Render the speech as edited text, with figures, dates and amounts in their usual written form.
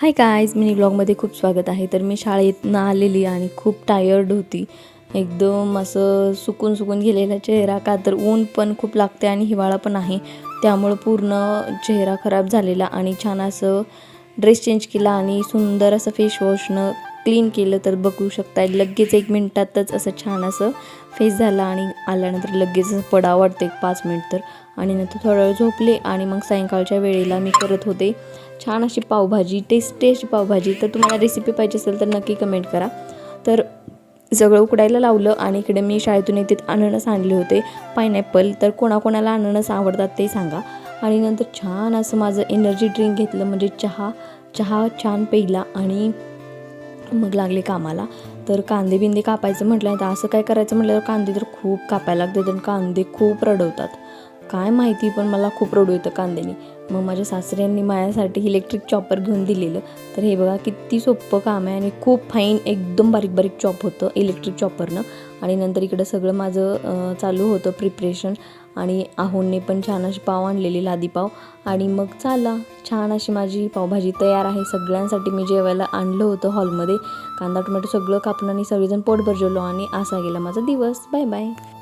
Hi guys, mini ब्लॉगमध्ये खूप स्वागत आहे. तर मी शाळेतनं आलेली आणि खूप टायर्ड होती. एकदम असं सुकून गेलेला चेहरा, का तर ऊन पण खूप लागते आणि हिवाळा पण आहे, त्यामुळं पूर्ण चेहरा खराब झालेला. आणि छान असं ड्रेस चेंज केला आणि सुंदर असं फेसवॉशनं क्लीन केलं. तर बघू शकता लगेच 1 मिनिटातच असं छान असं फेस झाला आणि आल्यानंतर लगेच असं पडावं वाटतं 5 मिनिट तर. आणि नंतर थोडा वेळ झोपले आणि मग सायंकाळच्या वेळेला मी करत होते छान अशी पावभाजी, टेस्टी अशी पावभाजी. तर तुम्हाला रेसिपी पाहिजे असेल तर नक्की कमेंट करा. तर सगळं उकडायला लावलं आणि इकडे मी शाळेतून येते अननस आणले होते, पायनॅपल. तर कोणाकोणाला अननस आवडतात ते सांगा. आणि नंतर छान असं माझं एनर्जी ड्रिंक घेतलं, म्हणजे चहा छान प्यायला आणि मग लागले कामाला. तर कांदे बिंदे कापायचं म्हटलं तर असं काय करायचं म्हटलं तर कांदे तर खूप कापायला लागतात आणि कांदे खूप रडवतात, काय माहिती, पण मला खूप रडू येतं कांद्याने. मग माझ्या सासऱ्यांनी माझ्यासाठी इलेक्ट्रिक चॉपर घेऊन दिलेलं. तर हे बघा किती सोपं काम आहे आणि खूप फाईन एकदम बारीक बारीक चॉप होतं इलेक्ट्रिक चॉपरनं. आणि नंतर इकडं सगळं माझं चालू होतं प्रिपरेशन. आणि आहोंने पण छान अशी पाव आणलेली, लादी पाव. आणि मग चला, छान अशी माझी पावभाजी तयार आहे. सगळ्यांसाठी मी जेवायला आणलं होतं हॉलमध्ये. कांदा टोमॅटो सगळं कापून आणि सगळेजण पोटभर जेवलो आणि असा गेला माझा दिवस. Bye bye.